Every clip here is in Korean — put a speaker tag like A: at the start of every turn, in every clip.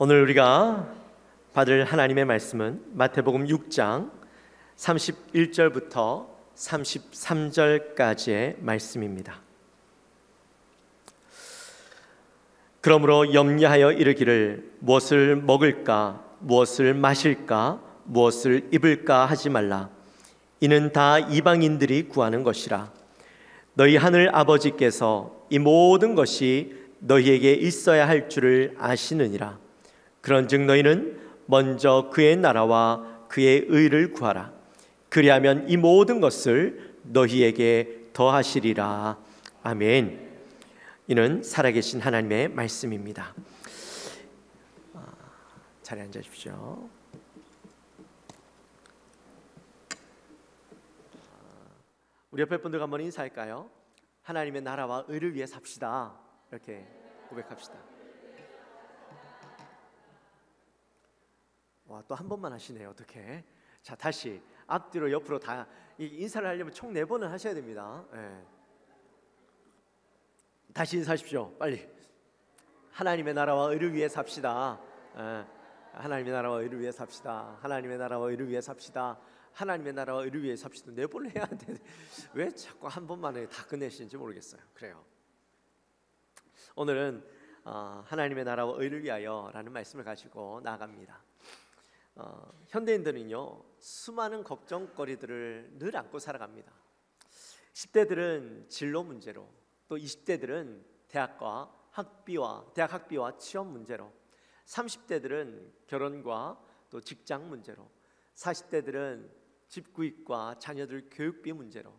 A: 오늘 우리가 받을 하나님의 말씀은 마태복음 6장 31절부터 33절까지의 말씀입니다. 그러므로 염려하여 이르기를 무엇을 먹을까, 무엇을 마실까, 무엇을 입을까 하지 말라. 이는 다 이방인들이 구하는 것이라. 너희 하늘 아버지께서 이 모든 것이 너희에게 있어야 할 줄을 아시느니라. 그런즉 너희는 먼저 그의 나라와 그의 의를 구하라. 그리하면 이 모든 것을 너희에게 더하시리라. 아멘. 이는 살아계신 하나님의 말씀입니다. 자리에 앉으십시오. 우리 옆에 분들과 한번 인사할까요? 하나님의 나라와 의를 위해 삽시다. 이렇게 고백합시다. 와, 또 한 번만 하시네요. 어떻게? 자, 다시 앞뒤로 옆으로 다 인사를 하려면 총 4번을 하셔야 됩니다. 네. 다시 인사하십시오. 빨리. 하나님의 나라와 의를 위해 삽시다. 네. 하나님의 나라와 의를 위해 삽시다. 하나님의 나라와 의를 위해 삽시다. 하나님의 나라와 의를 위해 삽시다. 4번을 해야 돼. 왜 자꾸 한 번만에 다 끝내시는지 모르겠어요. 그래요. 오늘은 하나님의 나라와 의를 위하여라는 말씀을 가지고 나아갑니다. 현대인들은요, 수많은 걱정거리들을 늘 안고 살아갑니다. 10대들은 진로 문제로, 또 20대들은 대학 학비와 취업 문제로, 30대들은 결혼과 또 직장 문제로, 40대들은 집 구입과 자녀들 교육비 문제로,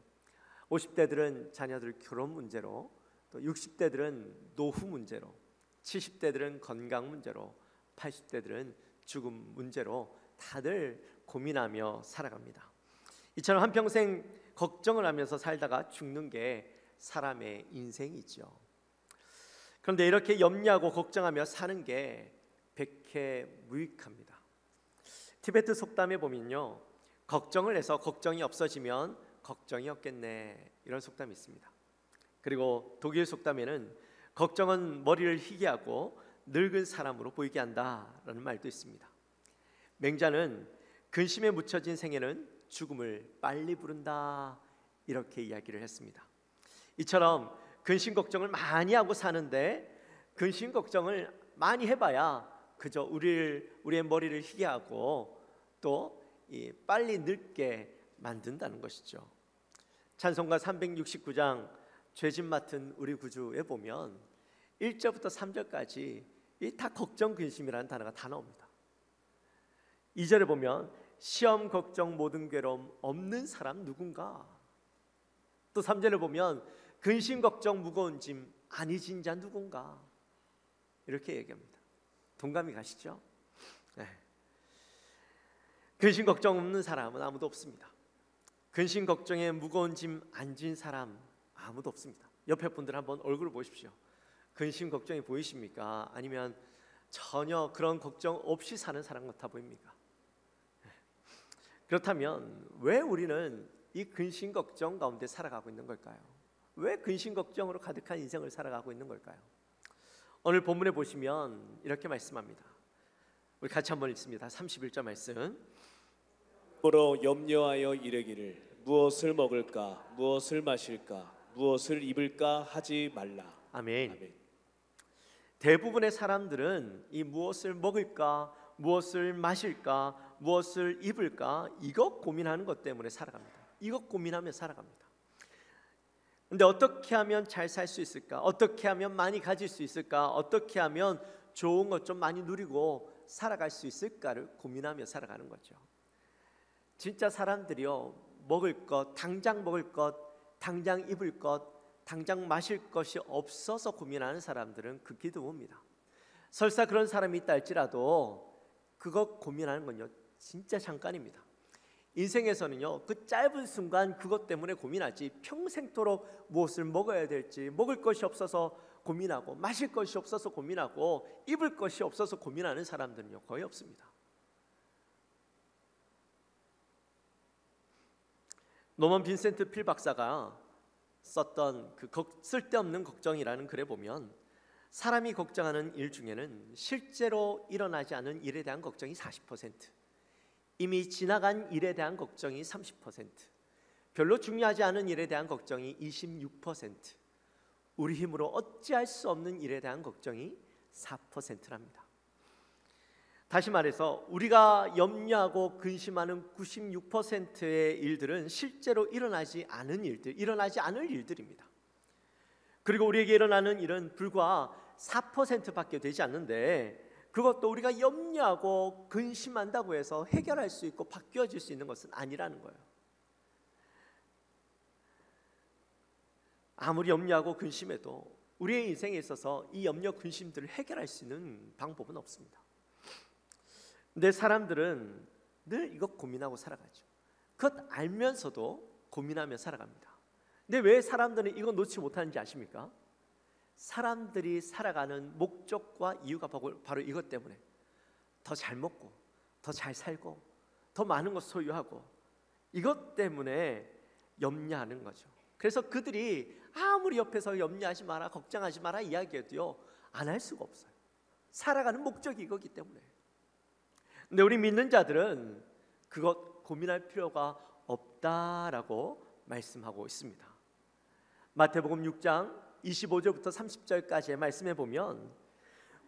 A: 50대들은 자녀들 결혼 문제로, 또 60대들은 노후 문제로, 70대들은 건강 문제로, 80대들은 죽음 문제로 다들 고민하며 살아갑니다. 이처럼 한평생 걱정을 하면서 살다가 죽는 게 사람의 인생이죠. 그런데 이렇게 염려하고 걱정하며 사는 게 백해무익합니다. 티베트 속담에 보면요, 걱정을 해서 걱정이 없어지면 걱정이 없겠네, 이런 속담이 있습니다. 그리고 독일 속담에는 걱정은 머리를 희게 하고 늙은 사람으로 보이게 한다라는 말도 있습니다. 맹자는 근심에 묻혀진 생애는 죽음을 빨리 부른다, 이렇게 이야기를 했습니다. 이처럼 근심 걱정을 많이 하고 사는데 근심 걱정을 많이 해봐야 그저 우리의 머리를 희게 하고 또 빨리 늙게 만든다는 것이죠. 찬송가 369장 죄짐 맡은 우리 구주에 보면 1절부터 3절까지 다 걱정 근심이라는 단어가 다 나옵니다. 2절에 보면 시험 걱정 모든 괴로움 없는 사람 누군가. 또 3절에 보면 근심 걱정 무거운 짐 안 잊은 자 누군가, 이렇게 얘기합니다. 동감이 가시죠? 네. 근심 걱정 없는 사람은 아무도 없습니다. 근심 걱정에 무거운 짐 안 진 사람 아무도 없습니다. 옆에 분들 한번 얼굴을 보십시오. 근심 걱정이 보이십니까? 아니면 전혀 그런 걱정 없이 사는 사람 같아 보입니까? 그렇다면 왜 우리는 이 근심 걱정 가운데 살아가고 있는 걸까요? 왜 근심 걱정으로 가득한 인생을 살아가고 있는 걸까요? 오늘 본문에 보시면 이렇게 말씀합니다. 우리 같이 한번 읽습니다. 31절 말씀.
B: 그러므로 염려하여 이르기를 무엇을 먹을까, 무엇을 마실까, 무엇을 입을까 하지 말라.
A: 아멘.
B: 아멘.
A: 대부분의 사람들은 이 무엇을 먹을까, 무엇을 마실까, 무엇을 입을까, 이것 고민하는 것 때문에 살아갑니다. 이것 고민하며 살아갑니다. 근데 어떻게 하면 잘 살 수 있을까? 어떻게 하면 많이 가질 수 있을까? 어떻게 하면 좋은 것 좀 많이 누리고 살아갈 수 있을까를 고민하며 살아가는 거죠. 진짜 사람들이요, 먹을 것, 당장 먹을 것, 당장 입을 것, 당장 마실 것이 없어서 고민하는 사람들은 극히 드뭅니다. 설사 그런 사람이 있다 할지라도 그것 고민하는 건요, 진짜 잠깐입니다. 인생에서는요, 그 짧은 순간 그것 때문에 고민하지 평생토록 무엇을 먹어야 될지, 먹을 것이 없어서 고민하고, 마실 것이 없어서 고민하고, 입을 것이 없어서 고민하는 사람들은요, 거의 없습니다. 노먼 빈센트 필 박사가 썼던 그 쓸데없는 걱정이라는 글에 보면 사람이 걱정하는 일 중에는 실제로 일어나지 않은 일에 대한 걱정이 40%, 이미 지나간 일에 대한 걱정이 30%, 별로 중요하지 않은 일에 대한 걱정이 26%, 우리 힘으로 어찌할 수 없는 일에 대한 걱정이 4%랍니다. 다시 말해서 우리가 염려하고 근심하는 96%의 일들은 실제로 일어나지 않은 일들, 일어나지 않을 일들입니다. 그리고 우리에게 일어나는 일은 불과 4%밖에 되지 않는데, 그것도 우리가 염려하고 근심한다고 해서 해결할 수 있고 바뀌어질 수 있는 것은 아니라는 거예요. 아무리 염려하고 근심해도 우리의 인생에 있어서 이 염려 근심들을 해결할 수 있는 방법은 없습니다. 근데 사람들은 늘 이것 고민하고 살아가죠. 그것 알면서도 고민하며 살아갑니다. 근데 왜 사람들은 이거 놓지 못하는지 아십니까? 사람들이 살아가는 목적과 이유가 바로 이것 때문에 더 잘 먹고 더 잘 살고 더 많은 것 소유하고, 이것 때문에 염려하는 거죠. 그래서 그들이 아무리 옆에서 염려하지 마라, 걱정하지 마라 이야기해도요 안 할 수가 없어요. 살아가는 목적이 이거기 때문에. 근데 우리 믿는 자들은 그것 고민할 필요가 없다라고 말씀하고 있습니다. 마태복음 6장 25절부터 30절까지의 말씀에 보면,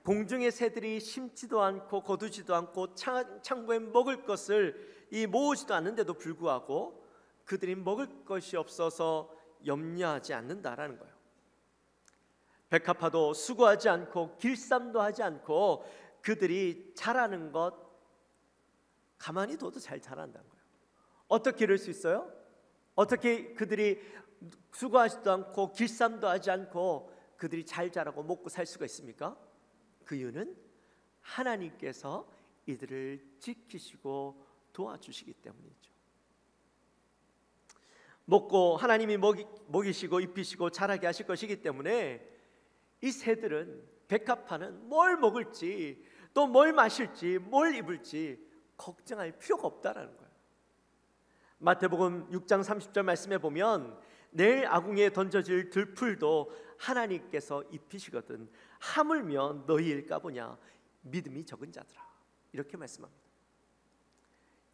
A: 공중의 새들이 심지도 않고 거두지도 않고 창고에 먹을 것을 모으지도 않는데도 불구하고 그들이 먹을 것이 없어서 염려하지 않는다라는 거예요. 백합화도 수고하지 않고 길쌈도 하지 않고 그들이 자라는 것 가만히 둬도 잘 자란다는 거예요. 어떻게 이럴 수 있어요? 어떻게 그들이 수고하지도 않고 길쌈도 하지 않고 그들이 잘 자라고 먹고 살 수가 있습니까? 그 이유는 하나님께서 이들을 지키시고 도와주시기 때문이죠. 먹고 하나님이 먹이시고 입히시고 자라게 하실 것이기 때문에 이 새들은, 백합화는 뭘 먹을지 또 뭘 마실지 뭘 입을지 걱정할 필요가 없다라는 거예요. 마태복음 6장 30절 말씀에 보면, 내일 아궁이에 던져질 들풀도 하나님께서 입히시거든 하물며 너희일까 보냐 믿음이 적은 자들아, 이렇게 말씀합니다.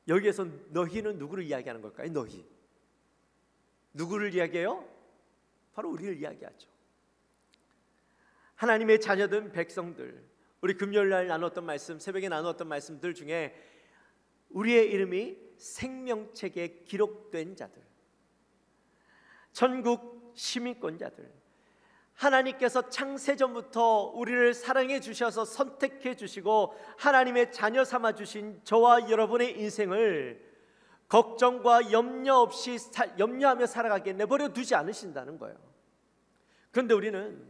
A: 여기에서 너희는 누구를 이야기하는 걸까요? 너희 누구를 이야기해요? 바로 우리를 이야기하죠. 하나님의 자녀된 백성들, 우리 금요일날 나눴던 말씀, 새벽에 나눴던 말씀들 중에 우리의 이름이 생명책에 기록된 자들, 천국 시민권자들, 하나님께서 창세전부터 우리를 사랑해 주셔서 선택해 주시고 하나님의 자녀 삼아 주신 저와 여러분의 인생을 걱정과 염려 없이 염려하며 살아가게 내버려 두지 않으신다는 거예요. 그런데 우리는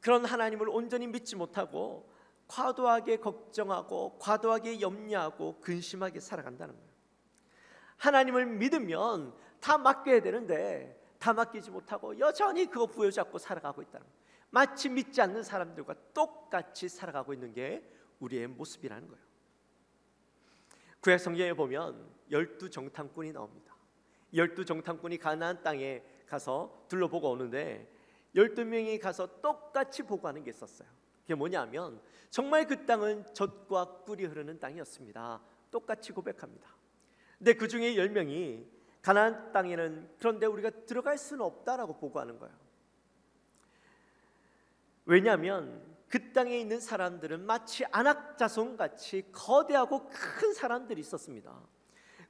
A: 그런 하나님을 온전히 믿지 못하고 과도하게 걱정하고 과도하게 염려하고 근심하게 살아간다는 거예요. 하나님을 믿으면 다 맡겨야 되는데 다 맡기지 못하고 여전히 그거 부여잡고 살아가고 있다는 거예요. 마치 믿지 않는 사람들과 똑같이 살아가고 있는 게 우리의 모습이라는 거예요. 구약 성경에 보면 12정탐꾼이 나옵니다. 12정탐꾼이 가나안 땅에 가서 둘러보고 오는데 12명이 가서 똑같이 보고하는 게 있었어요. 그게 뭐냐면 정말 그 땅은 젖과 꿀이 흐르는 땅이었습니다. 똑같이 고백합니다. 근데 그 중에 10명이 가나안 땅에는 그런데 우리가 들어갈 수는 없다라고 보고하는 거예요. 왜냐하면 그 땅에 있는 사람들은 마치 안악자손같이 거대하고 큰 사람들이 있었습니다.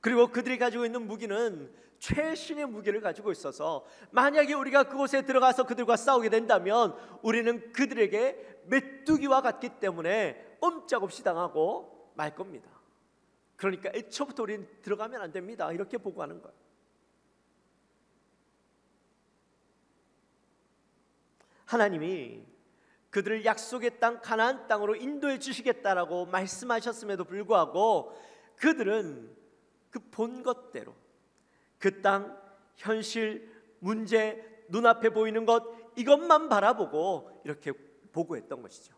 A: 그리고 그들이 가지고 있는 무기는 최신의 무기를 가지고 있어서 만약에 우리가 그곳에 들어가서 그들과 싸우게 된다면 우리는 그들에게 메뚜기와 같기 때문에 꼼짝없이 당하고 말 겁니다. 그러니까 애초부터 우리는 들어가면 안 됩니다. 이렇게 보고하는 거예요. 하나님이 그들을 약속의 땅 가나안 땅으로 인도해 주시겠다라고 말씀하셨음에도 불구하고 그들은 그 본 것대로 그 땅, 현실, 문제, 눈앞에 보이는 것 이것만 바라보고 이렇게 보고했던 것이죠.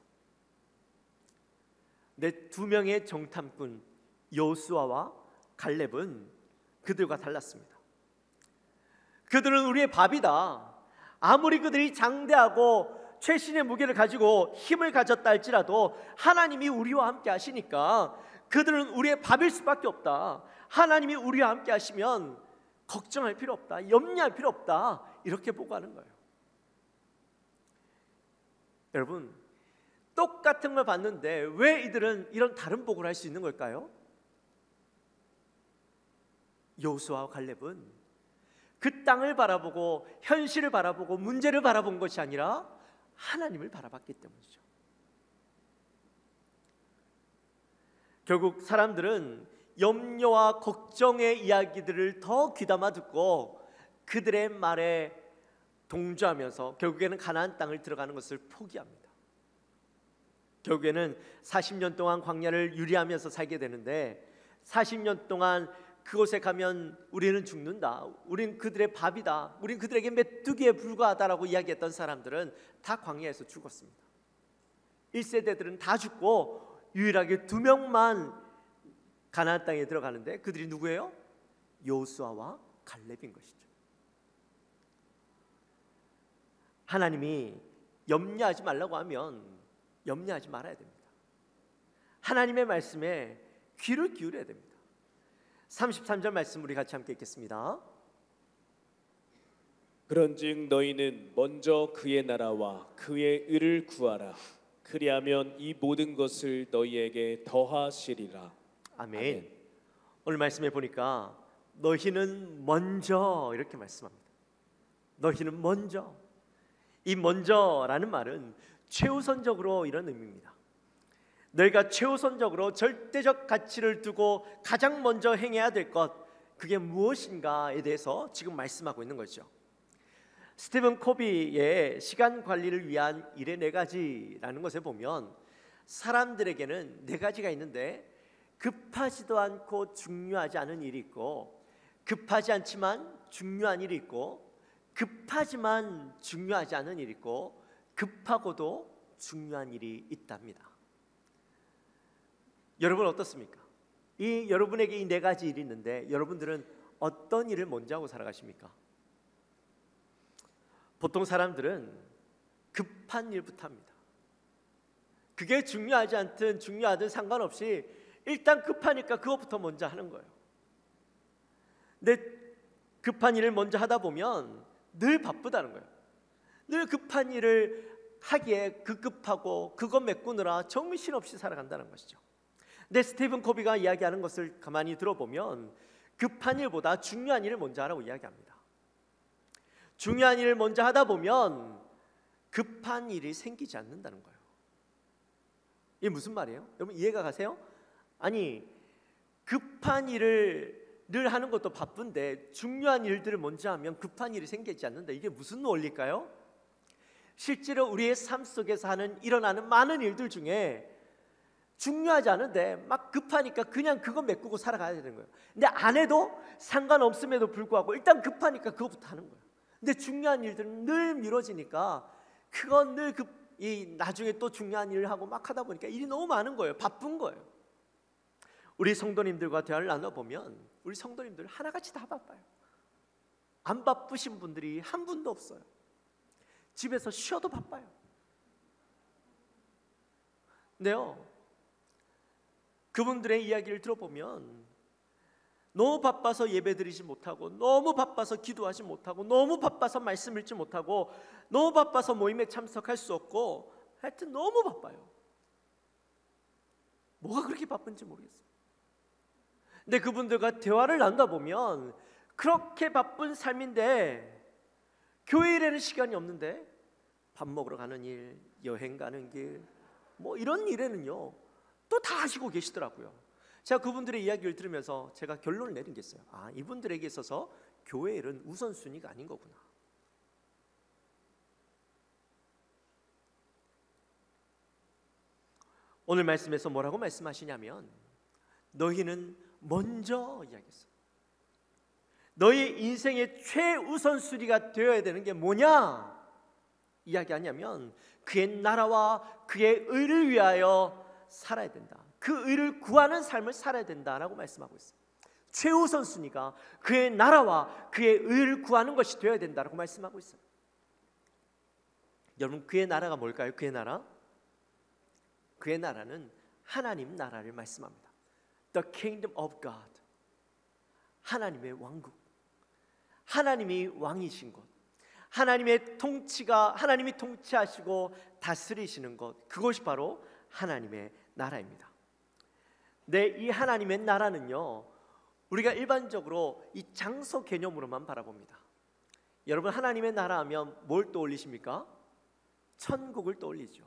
A: 근데 2명의 정탐꾼 여호수아와 갈렙은 그들과 달랐습니다. 그들은 우리의 밥이다. 아무리 그들이 장대하고 최신의 무기를 가지고 힘을 가졌다 할지라도 하나님이 우리와 함께 하시니까 그들은 우리의 밥일 수밖에 없다. 하나님이 우리와 함께 하시면 걱정할 필요 없다. 염려할 필요 없다. 이렇게 보고하는 거예요. 여러분, 똑같은 걸 봤는데 왜 이들은 이런 다른 보고를 할 수 있는 걸까요? 여호수아와 갈렙은 그 땅을 바라보고 현실을 바라보고 문제를 바라본 것이 아니라 하나님을 바라봤기 때문이죠. 결국 사람들은 염려와 걱정의 이야기들을 더 귀담아 듣고 그들의 말에 동조하면서 결국에는 가나안 땅을 들어가는 것을 포기합니다. 결국에는 40년 동안 광야를 유리하면서 살게 되는데 40년 동안 그곳에 가면 우리는 죽는다, 우린 그들의 밥이다, 우린 그들에게 메뚜기에 불과하다라고 이야기했던 사람들은 다 광야에서 죽었습니다. 1세대들은 다 죽고 유일하게 2명만 가나안 땅에 들어가는데 그들이 누구예요? 여호수아와 갈렙인 것이죠. 하나님이 염려하지 말라고 하면 염려하지 말아야 됩니다. 하나님의 말씀에 귀를 기울여야 됩니다. 33절 말씀 우리 같이 함께 읽겠습니다.
B: 그런즉 너희는 먼저 그의 나라와 그의 의를 구하라. 그리하면 이 모든 것을 너희에게 더하시리라.
A: 아멘.
B: 아멘.
A: 오늘 말씀해 보니까 너희는 먼저 이렇게 말씀합니다. 너희는 먼저. 이 먼저라는 말은 최우선적으로 이런 의미입니다. 너희가 최우선적으로 절대적 가치를 두고 가장 먼저 행해야 될 것, 그게 무엇인가에 대해서 지금 말씀하고 있는 거죠. 스티븐 코비의 시간 관리를 위한 일의 4가지라는 것에 보면 사람들에게는 4가지가 있는데 급하지도 않고 중요하지 않은 일이 있고, 급하지 않지만 중요한 일이 있고, 급하지만 중요하지 않은 일이 있고, 급하고도 중요한 일이 있답니다. 여러분 어떻습니까? 여러분에게 이 4가지 일이 있는데 여러분들은 어떤 일을 먼저 하고 살아가십니까? 보통 사람들은 급한 일부터 합니다. 그게 중요하지 않든 중요하든 상관없이 일단 급하니까 그것부터 먼저 하는 거예요. 근데 급한 일을 먼저 하다 보면 늘 바쁘다는 거예요. 늘 급한 일을 하기에 급하고 그것 메꾸느라 정신없이 살아간다는 것이죠. 근데 스티븐 코비가 이야기하는 것을 가만히 들어보면 급한 일보다 중요한 일을 먼저 하라고 이야기합니다. 중요한 일을 먼저 하다 보면 급한 일이 생기지 않는다는 거예요. 이게 무슨 말이에요? 여러분 이해가 가세요? 아니, 급한 일을 늘 하는 것도 바쁜데 중요한 일들을 먼저 하면 급한 일이 생기지 않는다. 이게 무슨 원리일까요? 실제로 우리의 삶 속에서 일어나는 많은 일들 중에 중요하지 않은데 막 급하니까 그냥 그거 메꾸고 살아가야 되는 거예요. 근데 안 해도 상관없음에도 불구하고 일단 급하니까 그거부터 하는 거예요. 근데 중요한 일들은 늘 미뤄지니까 그건 늘 나중에 또 중요한 일을 하고 막 하다 보니까 일이 너무 많은 거예요. 바쁜 거예요. 우리 성도님들과 대화를 나눠보면 우리 성도님들 하나같이 다 바빠요. 안 바쁘신 분들이 한 분도 없어요. 집에서 쉬어도 바빠요. 근데요, 그분들의 이야기를 들어보면 너무 바빠서 예배드리지 못하고, 너무 바빠서 기도하지 못하고, 너무 바빠서 말씀 읽지 못하고, 너무 바빠서 모임에 참석할 수 없고, 하여튼 너무 바빠요. 뭐가 그렇게 바쁜지 모르겠어요. 근데 그분들과 대화를 나누다 보면 그렇게 바쁜 삶인데 교회 일에는 시간이 없는데 밥 먹으러 가는 일, 여행 가는 길, 뭐 이런 일에는요 또 다 하시고 계시더라고요. 제가 그분들의 이야기를 들으면서 제가 결론을 내린 게 있어요. 이분들에게 있어서 교회 일은 우선순위가 아닌 거구나. 오늘 말씀에서 뭐라고 말씀하시냐면 너희는 먼저 이야기했어요. 너희 인생의 최우선순위가 되어야 되는 게 뭐냐 이야기하냐면 그의 나라와 그의 의를 위하여 살아야 된다. 그 의를 구하는 삶을 살아야 된다라고 말씀하고 있어요. 최우선순위가 그의 나라와 그의 의를 구하는 것이 되어야 된다라고 말씀하고 있어요. 여러분, 그의 나라가 뭘까요? 그의 나라? 그의 나라는 하나님 나라를 말씀합니다. The kingdom of God. 하나님의 왕국. 하나님이 왕이신 곳. 하나님의 통치가, 하나님이 통치하시고 다스리시는 것, 그것이 바로 하나님의 나라입니다. 네, 이 하나님의 나라는요, 우리가 일반적으로 이 장소 개념으로만 바라봅니다. 여러분, 하나님의 나라 하면 뭘 떠올리십니까? 천국을 떠올리죠.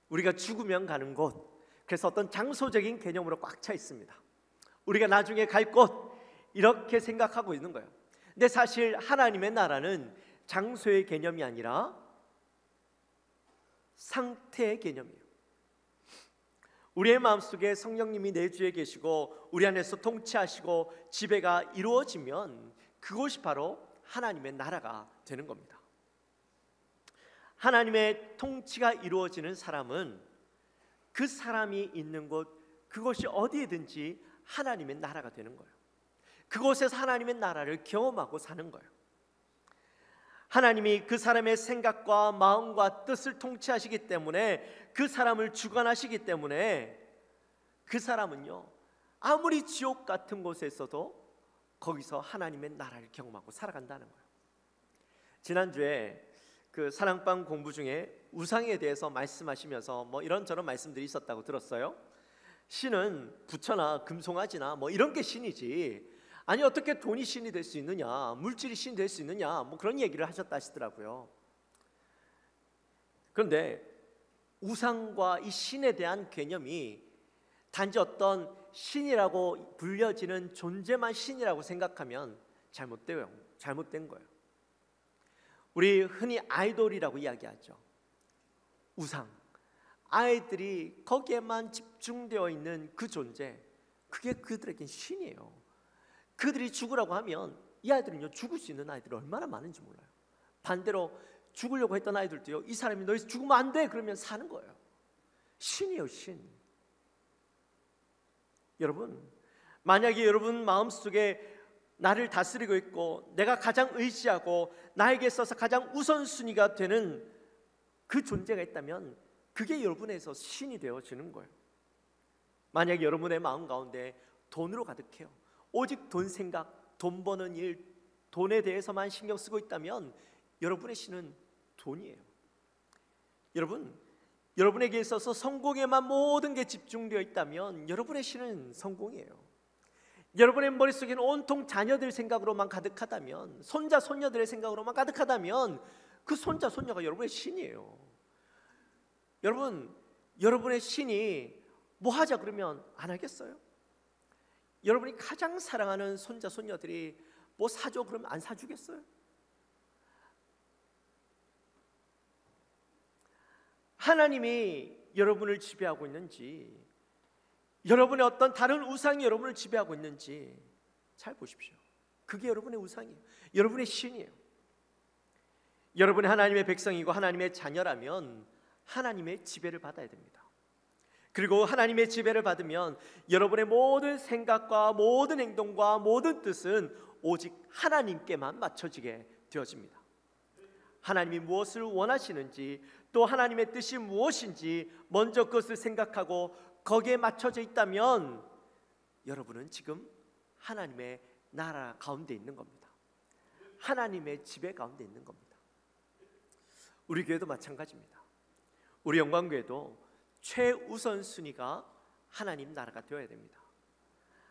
A: 우리가 죽으면 가는 곳. 그래서 어떤 장소적인 개념으로 꽉 차 있습니다. 우리가 나중에 갈 곳, 이렇게 생각하고 있는 거예요. 근데 사실 하나님의 나라는 장소의 개념이 아니라 상태의 개념이에요. 우리의 마음속에 성령님이 내주에 계시고 우리 안에서 통치하시고 지배가 이루어지면 그것이 바로 하나님의 나라가 되는 겁니다. 하나님의 통치가 이루어지는 사람은 그 사람이 있는 곳, 그것이 어디든지 하나님의 나라가 되는 거예요. 그곳에서 하나님의 나라를 경험하고 사는 거예요. 하나님이 그 사람의 생각과 마음과 뜻을 통치하시기 때문에, 그 사람을 주관하시기 때문에 그 사람은요, 아무리 지옥 같은 곳에서도 거기서 하나님의 나라를 경험하고 살아간다는 거예요. 지난주에 그 사랑방 공부 중에 우상에 대해서 말씀하시면서 뭐 이런저런 말씀들이 있었다고 들었어요. 신은 부처나 금송아지나 뭐 이런 게 신이지, 아니 어떻게 돈이 신이 될 수 있느냐, 물질이 신이 될 수 있느냐, 뭐 그런 얘기를 하셨다 하시더라고요. 그런데 우상과 이 신에 대한 개념이 단지 어떤 신이라고 불려지는 존재만 신이라고 생각하면 잘못된 거예요. 우리 흔히 아이돌이라고 이야기하죠. 우상, 아이들이 거기에만 집중되어 있는 그 존재, 그게 그들에겐 신이에요. 그들이 죽으라고 하면 이 아이들은요, 죽을 수 있는 아이들이 얼마나 많은지 몰라요. 반대로 죽으려고 했던 아이들도요, 이 사람이 너희 죽으면 안 돼 그러면 사는 거예요. 신이에요, 신. 여러분, 만약에 여러분 마음속에 나를 다스리고 있고 내가 가장 의지하고 나에게 있어서 가장 우선순위가 되는 그 존재가 있다면 그게 여러분에서 신이 되어지는 거예요. 만약에 여러분의 마음 가운데 돈으로 가득해요. 오직 돈 생각, 돈 버는 일, 돈에 대해서만 신경 쓰고 있다면 여러분의 신은 돈이에요. 여러분, 여러분에게 있어서 성공에만 모든 게 집중되어 있다면 여러분의 신은 성공이에요. 여러분의 머릿속에는 온통 자녀들 생각으로만 가득하다면, 손자 손녀들의 생각으로만 가득하다면 그 손자 손녀가 여러분의 신이에요. 여러분, 여러분의 신이 뭐 하자 그러면 안 하겠어요? 여러분이 가장 사랑하는 손자 손녀들이 뭐 사줘 그러면 안 사주겠어요? 하나님이 여러분을 지배하고 있는지, 여러분의 어떤 다른 우상이 여러분을 지배하고 있는지 잘 보십시오. 그게 여러분의 우상이에요. 여러분의 신이에요. 여러분이 하나님의 백성이고 하나님의 자녀라면 하나님의 지배를 받아야 됩니다. 그리고 하나님의 지배를 받으면 여러분의 모든 생각과 모든 행동과 모든 뜻은 오직 하나님께만 맞춰지게 되어집니다. 하나님이 무엇을 원하시는지, 또 하나님의 뜻이 무엇인지 먼저 그것을 생각하고 거기에 맞춰져 있다면 여러분은 지금 하나님의 나라 가운데 있는 겁니다. 하나님의 지배 가운데 있는 겁니다. 우리 교회도 마찬가지입니다. 우리 영광교회도 최우선 순위가 하나님 나라가 되어야 됩니다.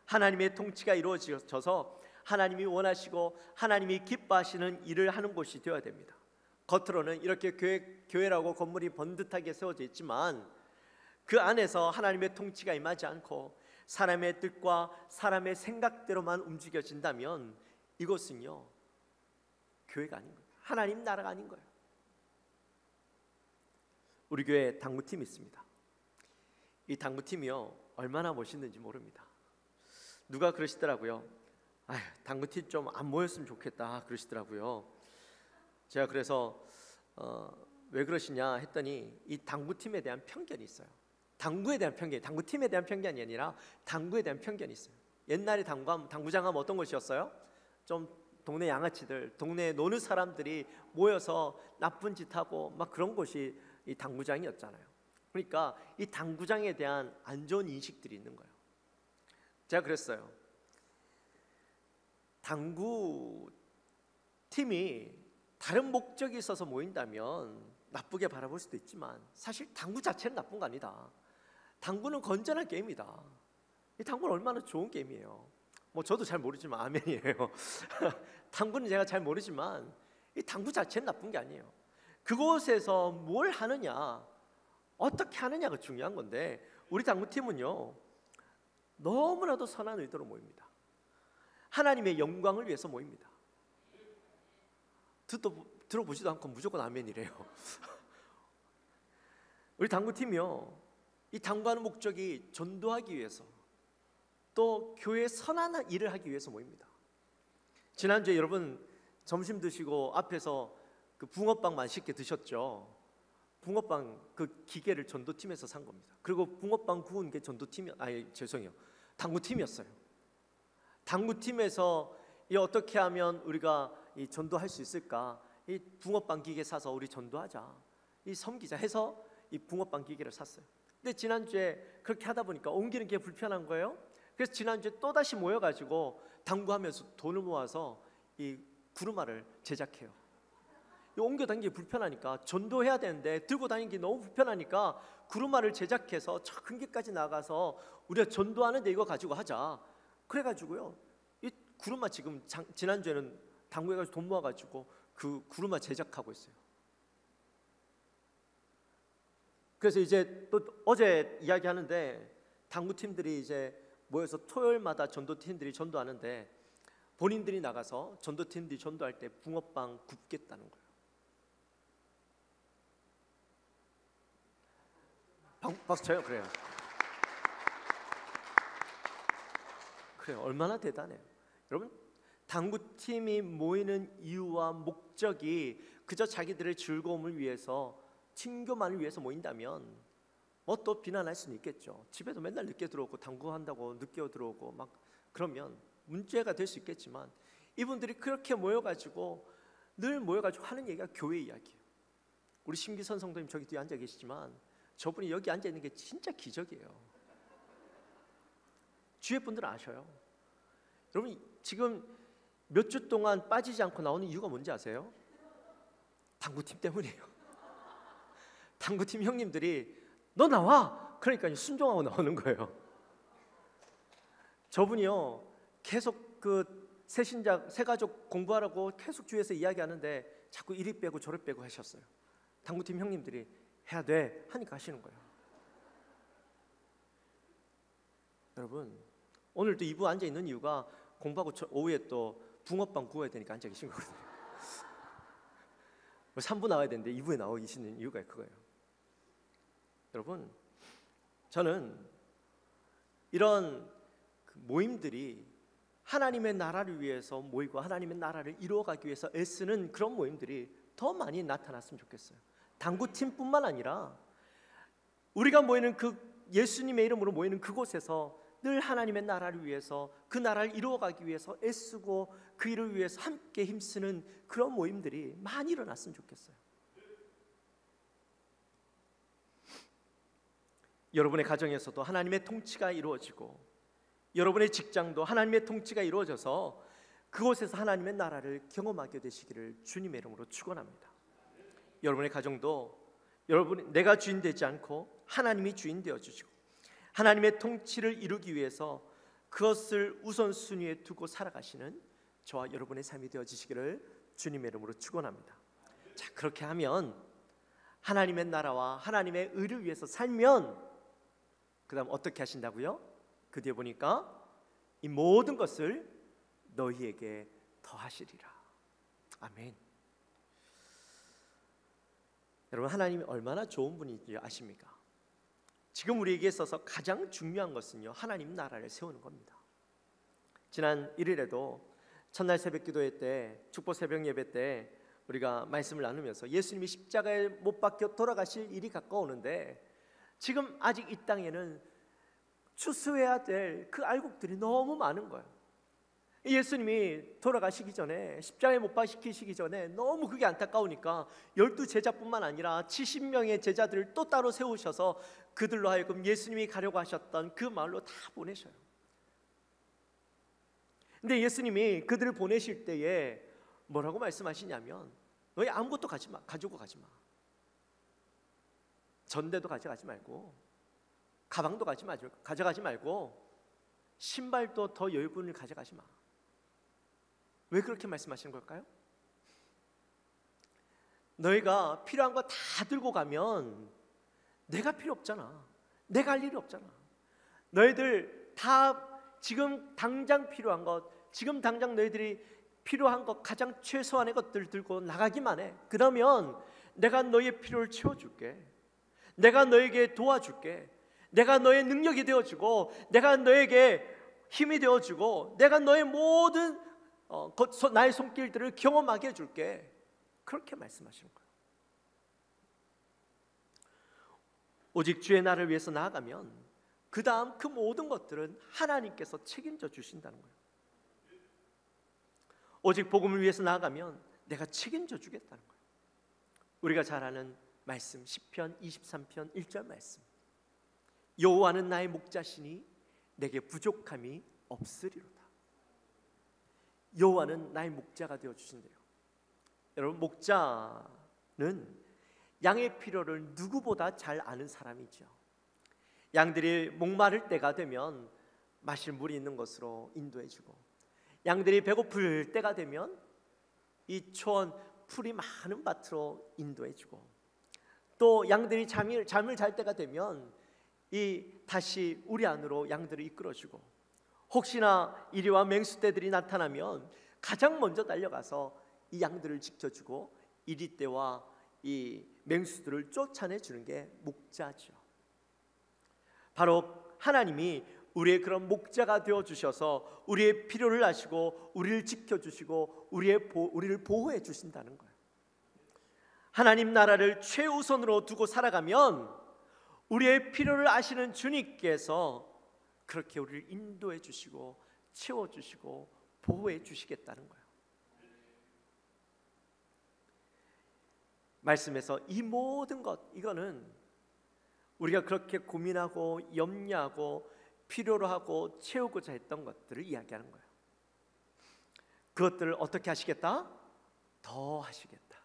A: 하나님의 통치가 이루어져서 하나님이 원하시고 하나님이 기뻐하시는 일을 하는 곳이 되어야 됩니다. 겉으로는 이렇게 교회라고 건물이 번듯하게 세워져 있지만 그 안에서 하나님의 통치가 임하지 않고 사람의 뜻과 사람의 생각대로만 움직여진다면 이것은요, 교회가 아닌 거예요. 하나님 나라가 아닌 거예요. 우리 교회에 당구팀이 있습니다. 이 당구팀이요, 얼마나 멋있는지 모릅니다. 누가 그러시더라고요. 아휴, 당구팀 좀 안 모였으면 좋겠다 그러시더라고요. 제가 그래서 왜 그러시냐 했더니 이 당구팀에 대한 편견이 있어요. 당구에 대한 편견, 당구팀에 대한 편견이 아니라 당구에 대한 편견이 있어요. 옛날에 당구장 하면 어떤 곳이었어요? 좀 동네 양아치들, 동네에 노는 사람들이 모여서 나쁜 짓 하고 막 그런 곳이 이 당구장이었잖아요. 그러니까 이 당구장에 대한 안 좋은 인식들이 있는 거예요. 제가 그랬어요. 당구 팀이 다른 목적이 있어서 모인다면 나쁘게 바라볼 수도 있지만 사실 당구 자체는 나쁜 거 아니다. 당구는 건전한 게임이다. 이 당구는 얼마나 좋은 게임이에요. 뭐 저도 잘 모르지만 아멘이에요. 당구는 제가 잘 모르지만 이 당구 자체는 나쁜 게 아니에요. 그곳에서 뭘 하느냐, 어떻게 하느냐가 중요한 건데 우리 당구팀은요 너무나도 선한 의도로 모입니다. 하나님의 영광을 위해서 모입니다. 들어보지도 않고 무조건 아멘이래요. 우리 당구팀이요 이 당구하는 목적이 전도하기 위해서 또 교회의 선한 일을 하기 위해서 모입니다. 지난주에 여러분 점심 드시고 앞에서 그 붕어빵 맛있게 드셨죠? 붕어빵 그 기계를 전도팀에서 산 겁니다. 그리고 붕어빵 구운 게 당구팀이었어요. 당구팀에서 이 어떻게 하면 우리가 이 전도할 수 있을까? 이 붕어빵 기계 사서 우리 전도하자. 이 섬기자 해서 이 붕어빵 기계를 샀어요. 근데 지난주에 그렇게 하다 보니까 옮기는 게 불편한 거예요. 그래서 지난주에 또 다시 모여가지고 당구하면서 돈을 모아서 이 구루마를 제작해요. 옮겨 다니는 게 불편하니까 전도해야 되는데 들고 다니는 게 너무 불편하니까 구루마를 제작해서 저 큰 길까지 나가서 우리가 전도하는데 이거 가지고 하자. 그래가지고요 이 구루마 지금 지난주에는 당구해가지고 돈 모아가지고 그 구루마 제작하고 있어요. 그래서 이제 또 어제 이야기하는데 당구팀들이 이제 모여서 토요일마다 전도팀들이 전도하는데 본인들이 나가서 전도팀들이 전도할 때 붕어빵 굽겠다는 거예요. 박수 쳐요. 그래요. 얼마나 대단해요. 여러분 당구팀이 모이는 이유와 목적이 그저 자기들의 즐거움을 위해서 친교만을 위해서 모인다면 뭐 또 비난할 수는 있겠죠. 집에도 맨날 늦게 들어오고 당구한다고 늦게 들어오고 막 그러면 문제가 될 수 있겠지만 이분들이 그렇게 모여가지고 늘 모여가지고 하는 얘기가 교회 이야기예요. 우리 심기선 성도님 저기 뒤에 앉아 계시지만 저분이 여기 앉아 있는 게 진짜 기적이에요. 주위 분들은 아셔요. 여러분 지금 몇 주 동안 빠지지 않고 나오는 이유가 뭔지 아세요? 당구팀 때문이에요. 당구팀 형님들이 너 나와! 그러니까 순종하고 나오는 거예요. 저분이요 계속 그 새가족 공부하라고 계속 주위에서 이야기하는데 자꾸 이리 빼고 저리 빼고 하셨어요. 당구팀 형님들이 해야 돼 하니까 하시는 거예요. 여러분 오늘도 이부 앉아 있는 이유가 공부하고 오후에 또 붕어빵 구워야 되니까 앉아 계신 거거든요. 3부 나와야 되는데 2부에 나와 계시는 이유가 그거예요. 여러분 저는 이런 모임들이 하나님의 나라를 위해서 모이고 하나님의 나라를 이루어가기 위해서 애쓰는 그런 모임들이 더 많이 나타났으면 좋겠어요. 당구팀뿐만 아니라 우리가 모이는 그 예수님의 이름으로 모이는 그곳에서 늘 하나님의 나라를 위해서 그 나라를 이루어가기 위해서 애쓰고 그 일을 위해서 함께 힘쓰는 그런 모임들이 많이 일어났으면 좋겠어요. 여러분의 가정에서도 하나님의 통치가 이루어지고 여러분의 직장도 하나님의 통치가 이루어져서 그곳에서 하나님의 나라를 경험하게 되시기를 주님의 이름으로 축원합니다. 여러분의 가정도 내가 주인 되지 않고 하나님이 주인 되어 주시고 하나님의 통치를 이루기 위해서 그것을 우선순위에 두고 살아가시는 저와 여러분의 삶이 되어지시기를 주님의 이름으로 축원합니다. 자, 그렇게 하면 하나님의 나라와 하나님의 의를 위해서 살면 그 다음 어떻게 하신다고요? 그 뒤에 보니까 이 모든 것을 너희에게 더하시리라. 아멘. 여러분 하나님이 얼마나 좋은 분인지 아십니까? 지금 우리에게 있어서 가장 중요한 것은요 하나님 나라를 세우는 겁니다. 지난 1일에도 첫날 새벽 기도회 때 축복 새벽 예배 때 우리가 말씀을 나누면서 예수님이 십자가에 못 박혀 돌아가실 일이 가까우는데 지금 아직 이 땅에는 추수해야 될 그 알곡들이 너무 많은 거예요. 예수님이 돌아가시기 전에, 십자가에 못 박히시기 전에 너무 그게 안타까우니까 12제자뿐만 아니라 70명의 제자들을 또 따로 세우셔서 그들로 하여금 예수님이 가려고 하셨던 그 마을로 다 보내셔요. 근데 예수님이 그들을 보내실 때에 뭐라고 말씀하시냐면, 너희 아무것도 가지고 가지 마. 전대도 가져가지 말고, 가방도 가져가지 말고, 신발도 더 여유분을 가져가지 마. 왜 그렇게 말씀하시는 걸까요? 너희가 필요한 거 다 들고 가면 내가 필요 없잖아. 내가 할 일이 없잖아. 너희들 다 지금 당장 필요한 것, 지금 당장 너희들이 필요한 것, 가장 최소한의 것들 들고 나가기만 해. 그러면 내가 너희의 필요를 채워줄게. 내가 너에게 도와줄게. 내가 너의 능력이 되어주고, 내가 너에게 힘이 되어주고, 내가 너의 모든 나의 손길들을 경험하게 해줄게. 그렇게 말씀하시는 거예요. 오직 주의 날을 위해서 나아가면 그 다음 그 모든 것들은 하나님께서 책임져 주신다는 거예요. 오직 복음을 위해서 나아가면 내가 책임져 주겠다는 거예요. 우리가 잘 아는 말씀, 시편 23편 1절 말씀. 여호와는 나의 목자시니 내게 부족함이 없으리로다. 여호와는 나의 목자가 되어 주신대요. 여러분, 목자는 양의 필요를 누구보다 잘 아는 사람이죠. 양들이 목마를 때가 되면 마실 물이 있는 곳으로 인도해 주고, 양들이 배고플 때가 되면 이 초원 풀이 많은 밭으로 인도해 주고, 또 양들이 잠을 잘 때가 되면 다시 우리 안으로 양들을 이끌어 주고, 혹시나 이리와 맹수떼들이 나타나면 가장 먼저 달려가서 이 양들을 지켜주고 이리떼와 이 맹수들을 쫓아내 주는 게 목자죠. 바로 하나님이 우리의 그런 목자가 되어 주셔서 우리의 필요를 아시고 우리를 지켜주시고 우리를 보호해 주신다는 거예요. 하나님 나라를 최우선으로 두고 살아가면 우리의 필요를 아시는 주님께서 그렇게 우리를 인도해 주시고 채워주시고 보호해 주시겠다는 거예요. 말씀에서 이 모든 것, 이거는 우리가 그렇게 고민하고 염려하고 필요로 하고 채우고자 했던 것들을 이야기하는 거예요. 그것들을 어떻게 하시겠다? 더 하시겠다.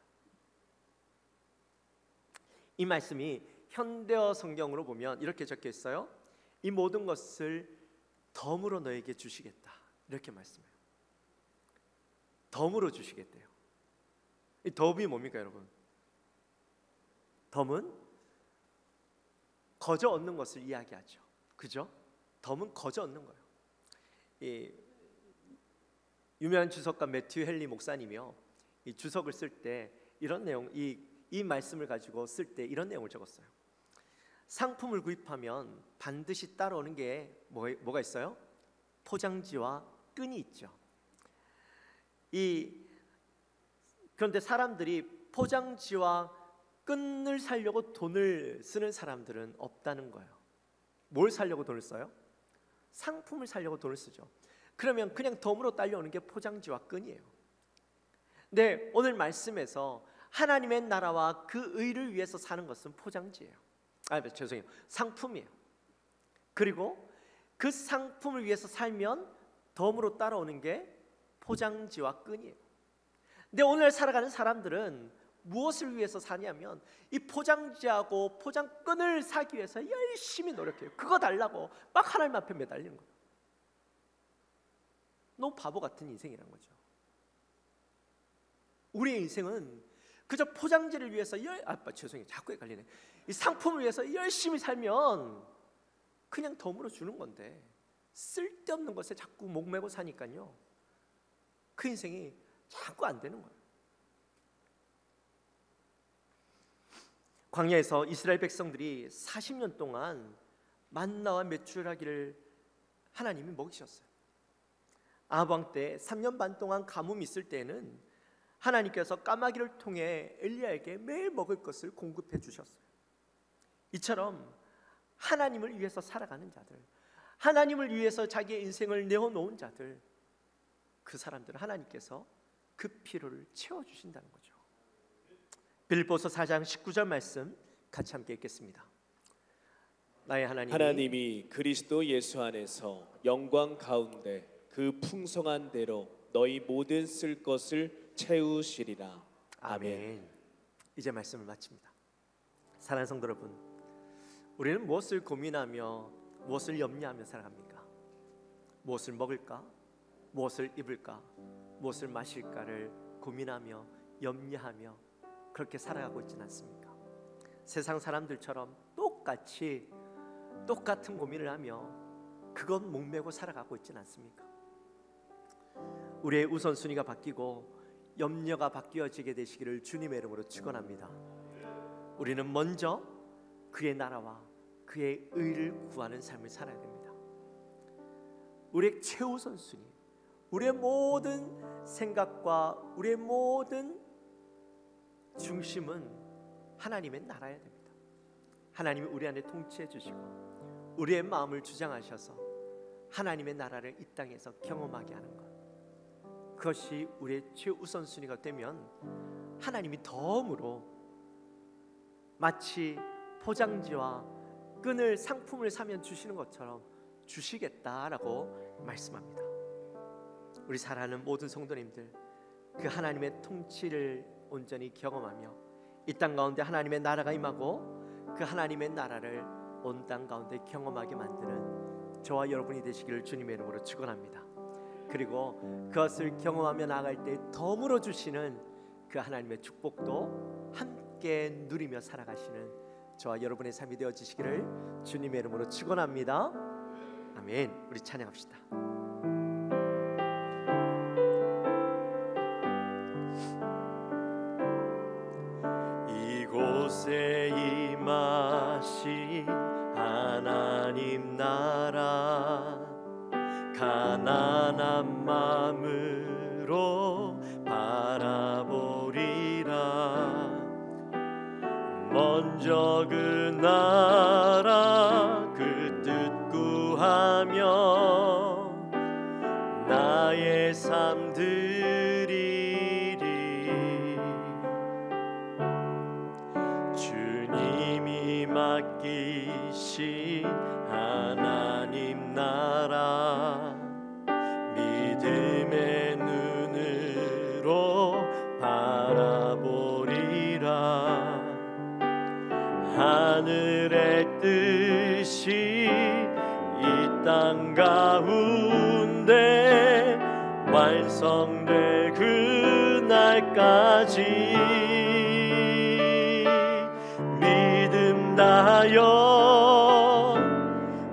A: 이 말씀이 현대어 성경으로 보면 이렇게 적혀 있어요. 이 모든 것을 덤으로 너에게 주시겠다. 이렇게 말씀해요. 덤으로 주시겠대요. 이 덤이 뭡니까, 여러분? 덤은 거저 얻는 것을 이야기하죠. 그죠? 덤은 거저 얻는 거예요. 이 유명한 주석가 매튜 헨리 목사님이요, 이 주석을 쓸 때 이런 내용, 이 말씀을 가지고 쓸 때 이런 내용을 적었어요. 상품을 구입하면 반드시 따라오는 게 뭐가 있어요? 포장지와 끈이 있죠. 그런데 사람들이 포장지와 끈을 사려고 돈을 쓰는 사람들은 없다는 거예요. 뭘 사려고 돈을 써요? 상품을 사려고 돈을 쓰죠. 그러면 그냥 덤으로 딸려오는 게 포장지와 끈이에요. 근데 오늘 말씀에서 하나님의 나라와 그 의를 위해서 사는 것은 포장지예요. 상품이에요. 그리고 그 상품을 위해서 살면 덤으로 따라오는 게 포장지와 끈이에요. 근데 오늘 살아가는 사람들은 무엇을 위해서 사냐면 이 포장지하고 포장끈을 사기 위해서 열심히 노력해요. 그거 달라고 막 하나님 앞에 매달리는 거예요. 너무 바보 같은 인생이란 거죠. 우리의 인생은 그저 포장지를 위해서 자꾸 헷갈리네. 이 상품을 위해서 열심히 살면 그냥 덤으로 주는 건데, 쓸데없는 것에 자꾸 목매고 사니까요, 그 인생이 자꾸 안 되는 거예요. 광야에서 이스라엘 백성들이 40년 동안 만나와 메추라기를 하나님이 먹이셨어요. 아합 왕 때 3년 반 동안 가뭄이 있을 때에는 하나님께서 까마귀를 통해 엘리야에게 매일 먹을 것을 공급해 주셨어요. 이처럼 하나님을 위해서 살아가는 자들, 하나님을 위해서 자기의 인생을 내어놓은 자들, 그 사람들은 하나님께서 그 필요를 채워주신다는 거죠. 빌립보서 4장 19절 말씀 같이 함께 읽겠습니다. 나의
B: 하나님이 그리스도 예수 안에서 영광 가운데 그 풍성한 대로 너희 모든 쓸 것을 채우시리라.
A: 아멘. 이제 말씀을 마칩니다. 사랑하는 성도 여러분, 우리는 무엇을 고민하며 무엇을 염려하며 살아갑니까? 무엇을 먹을까? 무엇을 입을까? 무엇을 마실까를 고민하며 염려하며 그렇게 살아가고 있지는 않습니까? 세상 사람들처럼 똑같은 고민을 하며 그것 목매고 살아가고 있지는 않습니까? 우리의 우선순위가 바뀌고 염려가 바뀌어지게 되시기를 주님의 이름으로 축원합니다. 우리는 먼저 그의 나라와 그의 의를 구하는 삶을 살아야 됩니다. 우리의 최우선순위, 우리의 모든 생각과 우리의 모든 중심은 하나님의 나라여야 됩니다. 하나님이 우리 안에 통치해 주시고 우리의 마음을 주장하셔서 하나님의 나라를 이 땅에서 경험하게 하는 것, 그것이 우리의 최우선순위가 되면 하나님이 덤으로 마치 포장지와 끈을 상품을 사면 주시는 것처럼 주시겠다라고 말씀합니다. 우리 사랑하는 모든 성도님들, 그 하나님의 통치를 온전히 경험하며 이 땅 가운데 하나님의 나라가 임하고 그 하나님의 나라를 온 땅 가운데 경험하게 만드는 저와 여러분이 되시기를 주님의 이름으로 축원합니다. 그리고 그것을 경험하며 나아갈 때 덤으로 주시는 그 하나님의 축복도 함께 누리며 살아가시는 저와 여러분의 삶이 되어지시기를 주님의 이름으로 축원합니다. 아멘. 우리 찬양합시다. 이곳에 임하신 하나님 나라, 가난한 마음으로 바라보리라. 먼저 그 나라 그 뜻 구하며 나의 삶 드리리. 주님이 맡기신 하나님 나라, 믿음의 눈으로 바라보리라. 하늘의 뜻이 이 땅 가운데 완성될 그날까지 믿음 다하여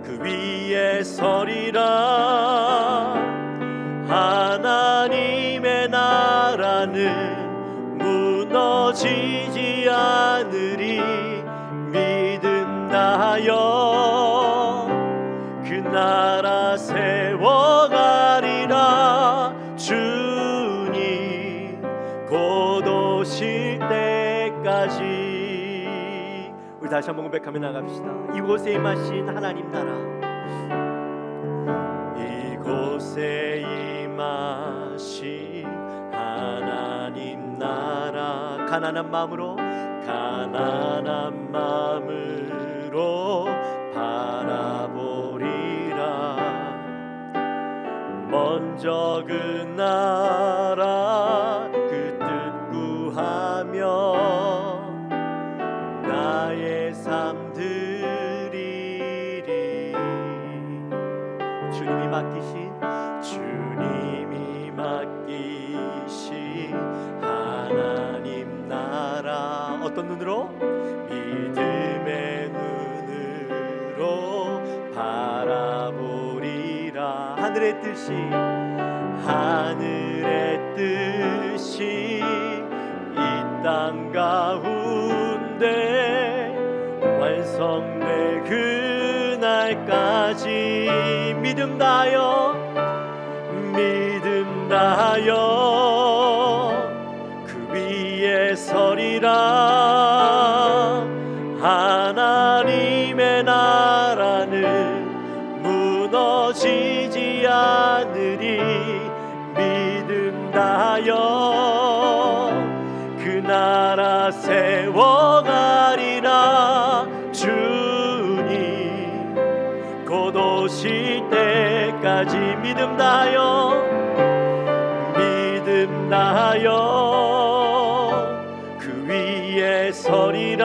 A: 그 위에 서리라. 하나님의 나라는 무너지지 않으리. 믿음 다하여 그 나라 세워가리라. 주님 곧 오실 때까지. 우리 다시 한번 고백하며 나갑시다. 이곳에 임하신 하나님 나라, 이곳에 임하신 하나님 나라, 가난한 마음으로 바라보리라. 먼저 그 나라 그 뜻 구하며 나의 삶 드리리. 주님이 맡기신 하나님 나라, 어떤 눈으로? 믿음의 눈으로 바라보리라. 하늘의 뜻이 이 땅 가운데 완성될 그날까지 믿음 다하여 그 위에 서리라. 하나님의 나라는 무너지지 않으리. 믿음나여 그 나라 세워가리라. 주님 곧 오실 때까지 믿음나여 그 위에 서리라.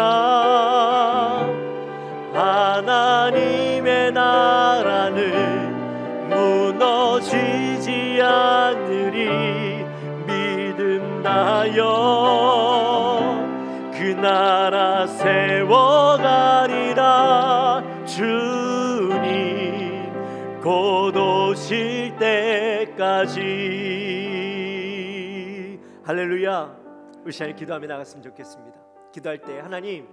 A: 하나님의 나라는 무너지지 않으리. 믿음나여 그 나라 세워가리라. 주님 곧 오실 때까지. 할렐루야. 우리 시간에 기도하며 나갔으면 좋겠습니다. 기도할 때 하나님,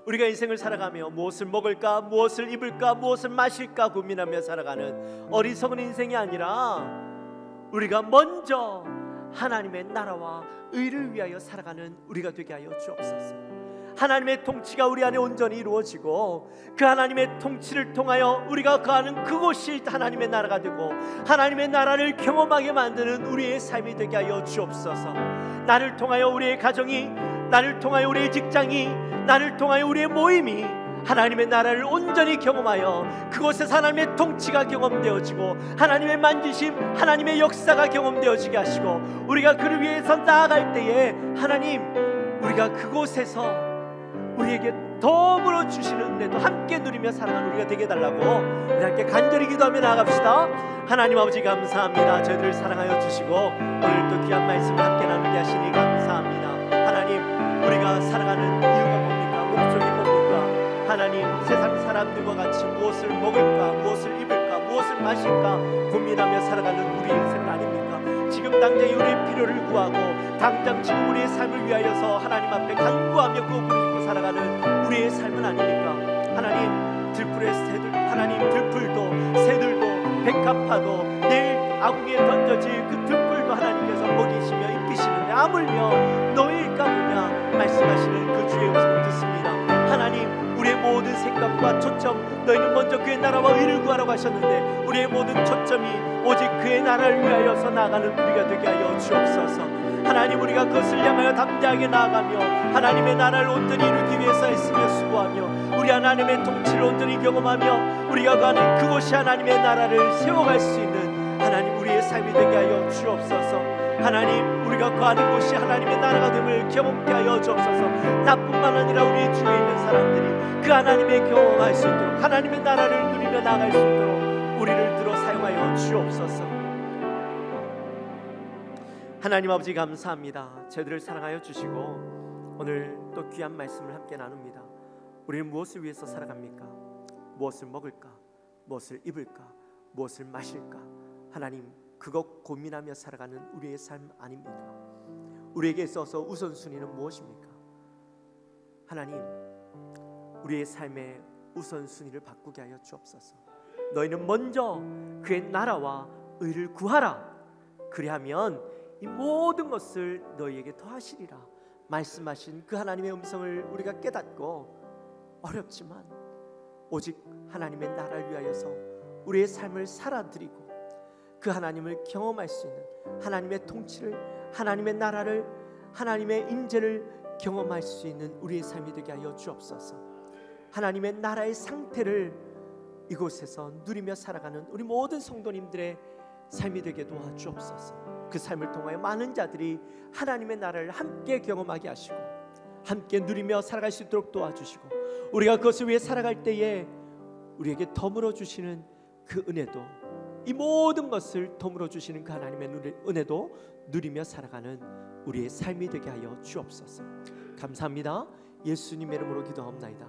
A: 우리가 인생을 살아가며 무엇을 먹을까, 무엇을 입을까, 무엇을 마실까 고민하며 살아가는 어리석은 인생이 아니라 우리가 먼저 하나님의 나라와 의를 위하여 살아가는 우리가 되게 하여 주옵소서. 하나님의 통치가 우리 안에 온전히 이루어지고 그 하나님의 통치를 통하여 우리가 거하는 그곳이 하나님의 나라가 되고 하나님의 나라를 경험하게 만드는 우리의 삶이 되게 하여 주옵소서. 나를 통하여 우리의 가정이, 나를 통하여 우리의 직장이, 나를 통하여 우리의 모임이 하나님의 나라를 온전히 경험하여 그곳에서 하나님의 통치가 경험되어지고 하나님의 만지심, 하나님의 역사가 경험되어지게 하시고 우리가 그를 위해서 나아갈 때에 하나님, 우리가 그곳에서 우리에게 더불어 주시는 은혜도 함께 누리며 살아가는 우리가 되게 해달라고 우리 함께 간절히 기도하며 나아갑시다. 하나님 아버지 감사합니다. 저희들을 사랑하여 주시고 오늘도 귀한 말씀을 함께 나누게 하시니 감사합니다. 하나님, 우리가 살아가는 이유가 뭡니까? 목적이 뭡니까? 하나님, 세상 사람들과 같이 무엇을 먹을까, 무엇을 입을까, 무엇을 마실까 고민하며 살아가는 우리의 인생은 아닙니까? 지금 당장 우리의 필요를 구하고 당장 지금 우리의 삶을 위하여서 하나님 앞에 간구하며 그 부르짖고 살아가는 우리의 삶은 아닙니까? 하나님, 들풀의 새들, 하나님 들풀도 새들도 백합화도 내일 아궁이에 던져질 그 들풀도 하나님께서 먹이시며 입히시는데 아물며 너희일까 보냐 말씀하시는 그 주의 음성을 듣습니다. 하나님, 우리의 모든 생각과 초점, 너희는 먼저 그의 나라와 의를 구하라고 하셨는데 우리의 모든 초점이 오직 그의 나라를 위하여서 나아가는 우리가 되게 하여 주옵소서. 하나님, 우리가 그것을 향하여 담대하게 나아가며 하나님의 나라를 온전히 이루기 위해서 애쓰며 수고하며 우리 하나님의 통치를 온전히 경험하며 우리가 가는 그곳이 하나님의 나라를 세워갈 수 있는 하나님 우리의 삶이 되게 하여 주옵소서. 하나님, 우리가 거하는 곳이 하나님의 나라가 됨을 경험케 하여 주옵소서. 나뿐만 아니라 우리 주위에 있는 사람들이 그 하나님의 경험할 수 있도록 하나님의 나라를 누리며 나아갈 수 있도록 우리를 들어 사용하여 주옵소서. 하나님 아버지 감사합니다. 저희들을 사랑하여 주시고 오늘 또 귀한 말씀을 함께 나눕니다. 우리는 무엇을 위해서 살아갑니까? 무엇을 먹을까? 무엇을 입을까? 무엇을 마실까? 하나님, 그것 고민하며 살아가는 우리의 삶 아닙니다. 우리에게 있어서 우선순위는 무엇입니까? 하나님, 우리의 삶의 우선순위를 바꾸게 하여 주옵소서. 너희는 먼저 그의 나라와 의를 구하라. 그리하면 이 모든 것을 너희에게 더하시리라 말씀하신 그 하나님의 음성을 우리가 깨닫고 어렵지만 오직 하나님의 나라를 위하여서 우리의 삶을 살아드리고 그 하나님을 경험할 수 있는 하나님의 통치를, 하나님의 나라를, 하나님의 임재를 경험할 수 있는 우리의 삶이 되게 하여 주옵소서. 하나님의 나라의 상태를 이곳에서 누리며 살아가는 우리 모든 성도님들의 삶이 되게 도와주옵소서. 그 삶을 통하여 많은 자들이 하나님의 나라를 함께 경험하게 하시고 함께 누리며 살아갈 수 있도록 도와주시고 우리가 그것을 위해 살아갈 때에 우리에게 더물어 주시는 그 은혜도, 이 모든 것을 더물어 주시는 그 하나님의 은혜도 누리며 살아가는 우리의 삶이 되게 하여 주옵소서. 감사합니다. 예수님의 이름으로 기도합니다.